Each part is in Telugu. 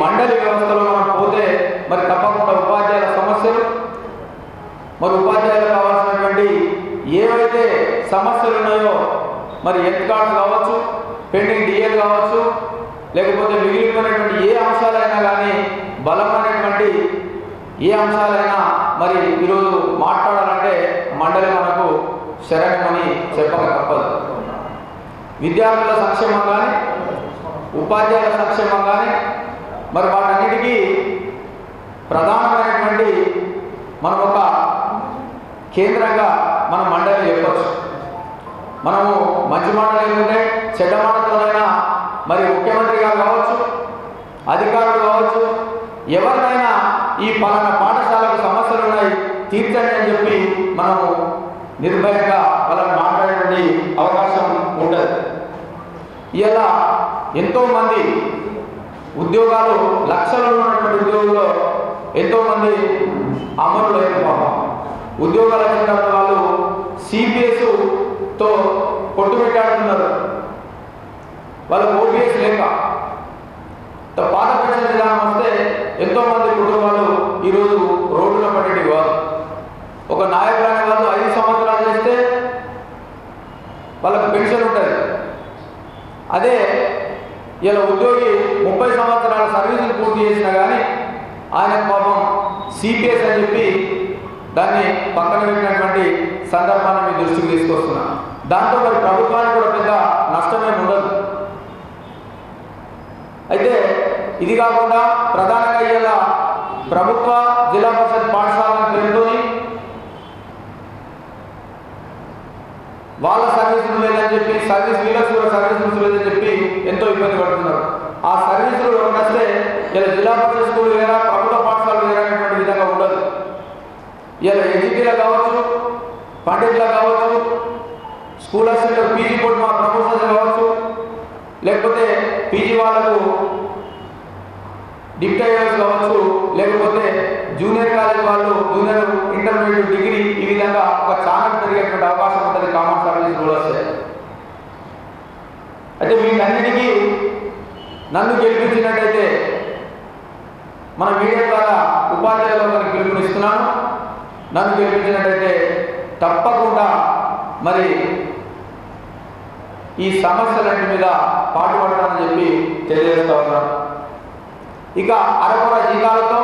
మండలి వ్యవస్థలో మనం పోతే మరి తప్పకుండా ఉపాధ్యాయుల సమస్యలు, మరి ఉపాధ్యాయులకు కావాల్సినటువంటి ఏవైతే సమస్యలు ఉన్నాయో మరి హెల్త్ కార్డ్స్ కావచ్చు, పెండింగ్ డిఏలు కావచ్చు, లేకపోతే మిగిలిపోయినటువంటి ఏ అంశాలైనా కానీ బలమైనటువంటి ఏ అంశాలైనా మరి ఈరోజు మాట్లాడాలంటే మండలి మనకు శరణమని చెప్పక తప్పదు. విద్యార్థుల సంక్షేమం కానీ ఉపాధ్యాయుల సంక్షేమం కానీ మరి వాటన్నిటికీ ప్రధానమైనటువంటి మనం ఒక కేంద్రంగా మనం మండలి చెప్పచ్చు. మనము మంచి మాట లేకుంటే చెడ్డ మాటతోనైనా మరి ముఖ్యమంత్రి గారు కావచ్చు, అధికారులు కావచ్చు, ఎవరినైనా ఈ పలానా పాఠశాలకు సమస్యలు ఉన్నాయి తీర్చండి అని చెప్పి మనము నిర్భయంగా వాళ్ళని మాట్లాడేటువంటి అవకాశం ఉండదు. ఇలా ఎంతోమంది ఉద్యోగాలు లక్షల్లో ఉన్నటువంటి ఉద్యోగుల్లో ఎంతోమంది అమలు లేని పాపం ఉద్యోగాలు వచ్చిన వాళ్ళు సిపిఎస్తో కొట్టుబెట్టాడుతున్నారు. వాళ్ళకు ఓపీఎస్ లేక పాత పెన్షన్ విధానం వస్తే ఎంతోమంది కుటుంబాలు ఈరోజు రోడ్డున పడేటి కాదు. ఒక నాయకుడు అనే వాళ్ళు 5 సంవత్సరాలు చేస్తే వాళ్ళకు పెన్షన్ ఉంటుంది. అదే ఇలా ఉద్యోగి 30 సంవత్సరాల సర్వీసులు పూర్తి చేసినా కానీ ఆయన పాపం సిపిఎస్ అని చెప్పి దాన్ని పక్కన పెట్టినటువంటి సందర్భాన్ని మీ దృష్టికి తీసుకొస్తున్నా. దాంతో మరి ప్రభుత్వానికి కూడా పెద్ద నష్టమేమి ఉండదు. అయితే ఇది కాకుండా ప్రధానంగా ఇలా ప్రభుత్వ జిల్లా పరిషత్ పాఠశాల పేరుతో వాళ్ళ సర్వీసులు లేదని చెప్పి వీళ్ళకి కూడా సర్వీసులు లేదని చెప్పి ఎంతో ఇబ్బంది పడుతున్నారు. ఆ సర్వీసులు వస్తే ఇలా జిల్లా పరిషత్ స్కూల్ వేరా, ప్రభుత్వ పాఠశాలలు వేరా అనేటువంటి విధంగా ఉండదు. ఇలా ఎడ్జిటీలో కావచ్చు, పండితులు కావచ్చు, స్కూల్ అసిస్టెంట్ పీజీ బోర్డు మా ప్రమోషన్స్ కావచ్చు, లేకపోతే పీజీ వాళ్ళకు డిప్టైర్స్ కావచ్చు, లేకపోతే జూనియర్ కాలేజ్ వాళ్ళు జూనియర్ ఇంటర్మీడియట్ డిగ్రీ, ఈ విధంగా ఒక ఛానల్ పెరిగేటువంటి అవకాశం ఉంటుంది కామన్ సర్వీస్ రూల్ వస్తే. అయితే వీటన్నిటికీ నన్ను గెలిపించినట్టయితే మన మీడియా ద్వారా ఉపాధ్యాయులకు పిలుపునిస్తున్నాను. నన్ను గెలిపించినట్టయితే తప్పకుండా మరి ఈ సమస్యలన్నిటి మీద పాటుపడతానని చెప్పి తెలియజేస్తా ఉన్నాను. ఇక అరకొర జీతాలతో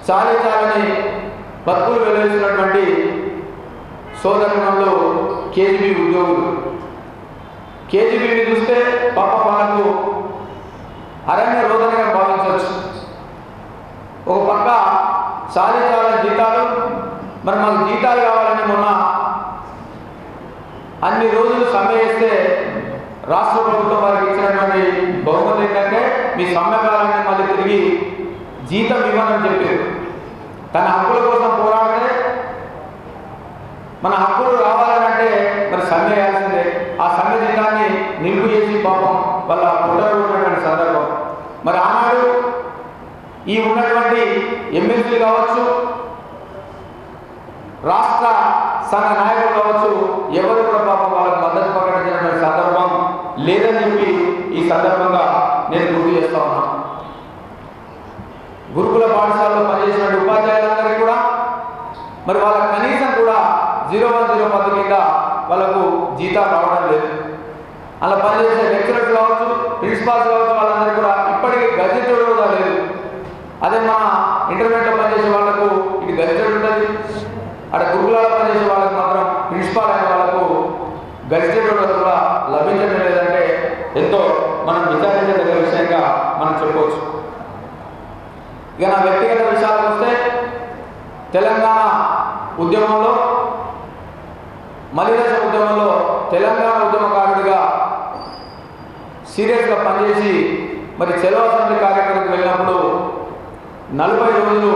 చాలని బతుకులు వెలువరిస్తున్నటువంటి సోదరులు కేజీబీ ఉద్యోగులు. కేజీబీని చూస్తే పాప వాళ్ళకు అరణ్య రోదనగా భావించవచ్చు. ఒక పక్క చాలని జీతాలు, మరి మాకు జీతాలు కావాలని మొన్న అన్ని రోజులు సమ్మె చేస్తే రాష్ట్ర ప్రభుత్వం వారికి ఇచ్చినటువంటి బహుమతి ఏంటంటే మీ సమ్మె కాలాన్ని మళ్ళీ తిరిగి జీతం ఇవ్వనని చెప్పారు. తన హక్కుల కోసం పోరాడితే మన హక్కులు రావాలంటే మరి సమ్మె చేయాల్సిందే. ఆ సమ్మె జీతాన్ని నిలుపు చేసి పాపం వాళ్ళ పుట్టబడినటువంటి సందర్భం. మరి ఆనాడు ఈ ఉన్నటువంటి ఎమ్మెల్సీలు కావచ్చు, రాష్ట్ర సంఘ నాయకులు కావచ్చు, ఎవరు కూడా పాపం వాళ్ళకు మద్దతు ప్రకటించినటువంటి సందర్భం లేదని చెప్పి ఈ సందర్భంగా నేను గుర్తు చేస్తా ఉన్నాను. గురుకుల పాఠశాలలో పనిచేసిన ఉపాధ్యాయులందరికీ కూడా మరి వాళ్ళ కనీసం కూడా 0101 పద్ధతి కింద వాళ్ళకు జీతాలు రావడం లేదు. అలా పనిచేసే లెక్చరర్స్ కావచ్చు, ప్రిన్సిపాల్స్ కావచ్చు, వాళ్ళందరికీ కూడా ఇప్పటికీ గజెటెడ్ కూడా లేదు. అదే మన ఇంటర్మీడియట్లో పనిచేసే వాళ్ళకు ఇది గజెటెడ్ ఉంటుంది. అక్కడ గురుకులాల్లో పనిచేసే వాళ్ళకి మాత్రం ప్రిన్సిపాల్ అయిన వాళ్ళకు గజెటెడ్ కూడా లభించడం లేదంటే ఎంతో మనం విచారించదగ్గ విషయంగా మనం చెప్పవచ్చు. ఇక నా వ్యక్తిగత విషయాలకు వస్తే తెలంగాణ ఉద్యమంలో, మలిదశ ఉద్యమంలో తెలంగాణ ఉద్యమకారుడిగా సీరియస్గా పనిచేసి మరి చెలో అసెంబ్లీ కార్యక్రమానికి వెళ్ళినప్పుడు 40 రోజులు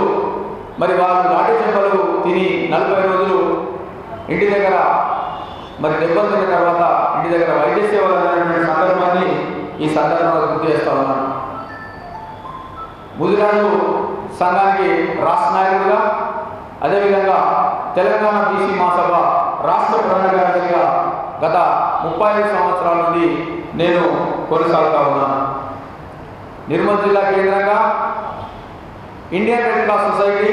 మరి వాళ్ళు లాఠీ చెంపలు తిని 40 రోజులు ఇంటి దగ్గర మరి దెబ్బలు తిన్న తర్వాత ఇంటి దగ్గర వైద్య సేవలు అనేటువంటి సందర్భాన్ని ఈ సందర్భంగా గుర్తు చేస్తా ఉన్నాను. ముదిరాజు సంఘానికి రాష్ట్ర నాయకుడిగా, అదేవిధంగా తెలంగాణ బీసీ మహాసభ రాష్ట్ర ప్రధాన కార్యదర్శిగా గత 35 సంవత్సరాల నుండి నేను కొనసాగుతా ఉన్నాను. నిర్మల్ జిల్లా కేంద్రంగా Indian red cross society,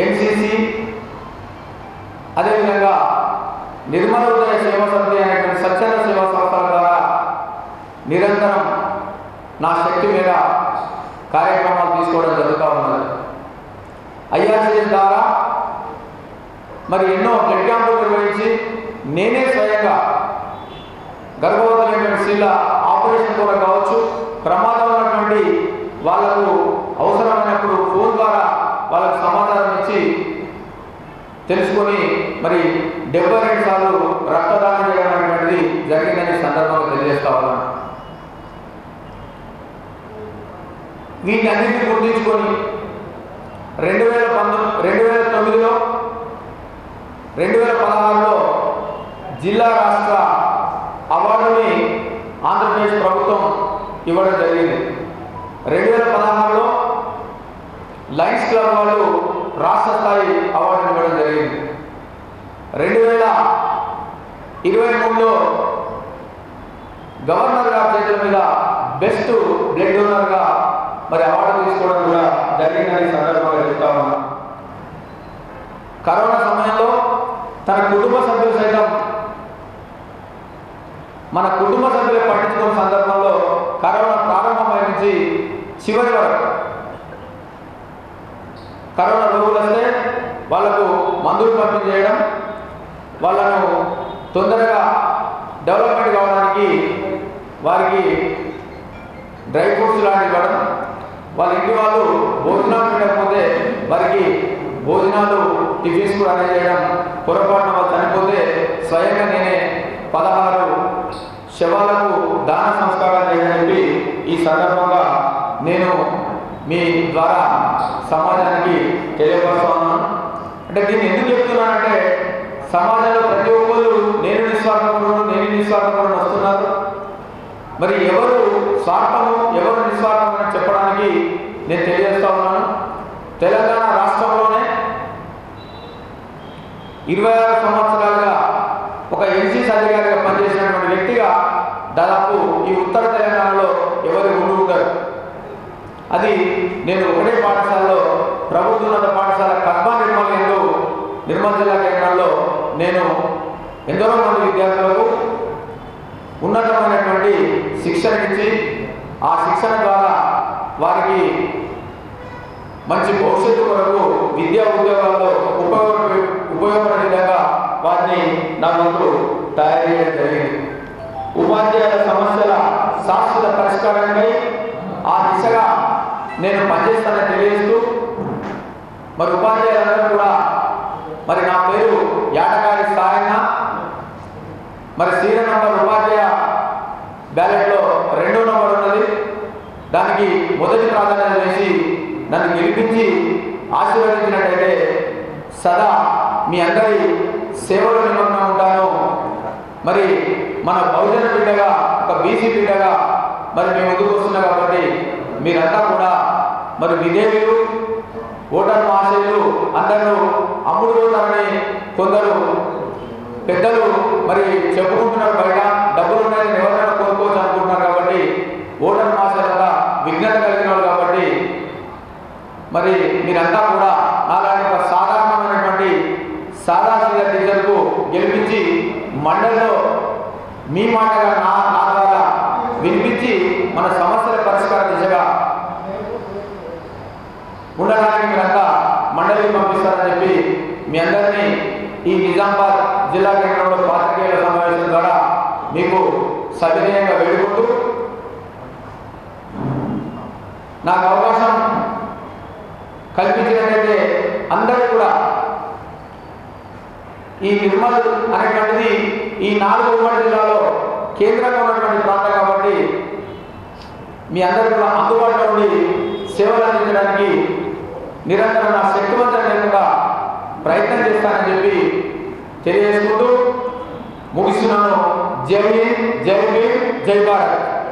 NCC, అదేవిధంగా నిర్మల ఉదయ సేవా సమితి అనేటువంటి స్వచ్ఛంద సేవా సంస్థల ద్వారా నిరంతరం నా శక్తి మీద కార్యక్రమాలు తీసుకోవడం జరుగుతూ ఉన్నది. ఐఆర్సీఎస్ ద్వారా మరి ఎన్నో బ్లడ్ క్యాంపులు నిర్వహించి నేనే స్వయంగా గర్భవతులైన స్త్రీల ఆపరేషన్ కూడా కావచ్చు, ప్రమాదం ఉన్నటువంటి వాళ్లకు అవసరమైనప్పుడు ఫోన్ ద్వారా వాళ్ళకు సమాచారం ఇచ్చి తెలుసుకొని మరి 72 సార్లు రక్తదానం చేయడం అనేటువంటిది జరిగిందని సందర్భంగా తెలియజేస్తా ఉన్నాను. వీటన్నిటిని గుర్తించుకొని 2009లో 2016లో జిల్లా రాష్ట్ర అవార్డుని ఆంధ్రప్రదేశ్ ప్రభుత్వం ఇవ్వడం జరిగింది. 2016లో లయన్స్ క్లబ్ వాళ్ళు రాష్ట్ర స్థాయి అవార్డుని ఇవ్వడం జరిగింది. 2023లో గవర్నర్ గారి చేతుల మీద బెస్ట్ బ్లడ్ డోనర్గా మరి అవార్డు తీసుకోవడం కూడా జరిగిందని సందర్భంగా చెప్తా ఉన్నా. కరోనా సమయంలో తన కుటుంబ సభ్యులు సైతం మన కుటుంబ సభ్యులు పట్టించుకున్న సందర్భంలో కరోనా ప్రారంభమైన నుంచి చివరి వరకు కరోనా రోగులు వస్తే వాళ్లకు మందులు పంపిణీ చేయడం, వాళ్ళను తొందరగా డెవలప్మెంట్ కావడానికి వారికి డ్రై ఫ్రూట్స్ లాంటివి ఇవ్వడం, వాళ్ళ ఇంటి వాళ్ళు భోజనాలు పెట్టకపోతే వారికి భోజనాలు టిఫిన్స్ కూడా అరేంజ్ చేయడం, పొరపాటున వాళ్ళు చనిపోతే స్వయంగా నేనే 16 శవాలకు దాన సంస్కారాలు చేయడం చెప్పి ఈ సందర్భంగా నేను మీ ద్వారా సమాజానికి తెలియపరుస్తా ఉన్నాను. అంటే దీన్ని ఎందుకు చెప్తున్నానంటే సమాజంలో ప్రతి ఒక్కరు నేను నిస్వార్థపరుడు వస్తున్నారు. మరి ఎవరు స్వార్థము ఎవరు నిస్వార్థం అని చెప్పడానికి నేను తెలియజేస్తా ఉన్నాను. తెలంగాణ రాష్ట్రంలోనే 26 సంవత్సరాలుగా ఒక ఎన్సీసీ అధికారిగా పనిచేసినటువంటి వ్యక్తిగా దాదాపు ఈ ఉత్తర తెలంగాణలో ఎవరు ఉంటారు. అది నేను ఒకటే పాఠశాలలో ప్రభుత్వోన్నత పాఠశాల కర్మా నిర్మల్ జిల్లా కేంద్రంలో నేను ఎందరో మంది విద్యార్థులకు ఉన్నతమైనటువంటి శిక్షణ ఇచ్చి ఆ శిక్షణ ద్వారా వారికి మంచి భవిష్యత్తు కొరకు విద్యా ఉద్యోగాల్లో ఉపయోగపడే విధంగా వారిని నా ముందు తయారు చేయడం జరిగింది. ఉపాధ్యాయుల సమస్యల శాశ్వత పరిష్కారానికి ఆ దిశగా నేను పనిచేస్తానని తెలియజేస్తూ మరి ఉపాధ్యాయులందరూ కూడా మరి నా పేరు యాటగారి సాయన్న, మరి సీరియల్ నంబర్ ఉపాధ్యాయ బ్యాలెట్లో 2వ నంబర్ ఉన్నది. దానికి మొదటి ప్రాధాన్యత వేసి నన్ను గెలిపించి ఆశీర్వదించినట్టయితే సదా మీ అందరి సేవలో నిమగ్నం ఉంటాను. మరి మన బహుజన బిడ్డగా ఒక బీసీ బిడ్డగా మరి మేము ముందుకు వస్తున్నాం కాబట్టి మీరంతా కూడా మరి విధేయులు ఓటర్ మహాశయులు అందరూ అమ్ముడు పోతారని కొందరు పెద్దలు మరి చెప్పుకుంటున్నారు. బయట డబ్బులు ఉన్నాయని ఎవరైనా కొనుక్కోవచ్చు అనుకుంటున్నారు. కాబట్టి ఓటర్ మహాశయులంతా విజ్ఞత కలిగిన వాళ్ళు కాబట్టి మరి మీరంతా కూడా నాలాంటి ఒక సాధారణమైనటువంటి సాదాసీదా టీచర్కు గెలిపించి మండలిలో మీ మాటగా నా ద్వారా వినిపించి మన సమస్యల పరిష్కార దిశగా ఉండడానికి మీరంతా మండలికి పంపిస్తారని చెప్పి మీ అందరినీ ఈ నిజామాబాద్ జిల్లా కేంద్రంలో పాత్రికేయుల సమావేశం ద్వారా మీకు సవినయంగా వేడుకుంటూ నాకు అవకాశం కల్పించినట్లయితే అందరూ కూడా ఈ నిర్మల్ అనేటువంటిది ఈ 4 ఉమ్మడి జిల్లాలో కేంద్రంగా ఉన్నటువంటి ప్రాంతం కాబట్టి మీ అందరూ కూడా అందుబాటులో ఉండి సేవలు అందించడానికి నిరంతరం నా శక్తివంతంగా ప్రయత్నం చేస్తానని చెప్పి తెలియజేసుకుంటూ ముగిస్తున్నాను. జై హింద్, జై భీమ్, జై భారత్.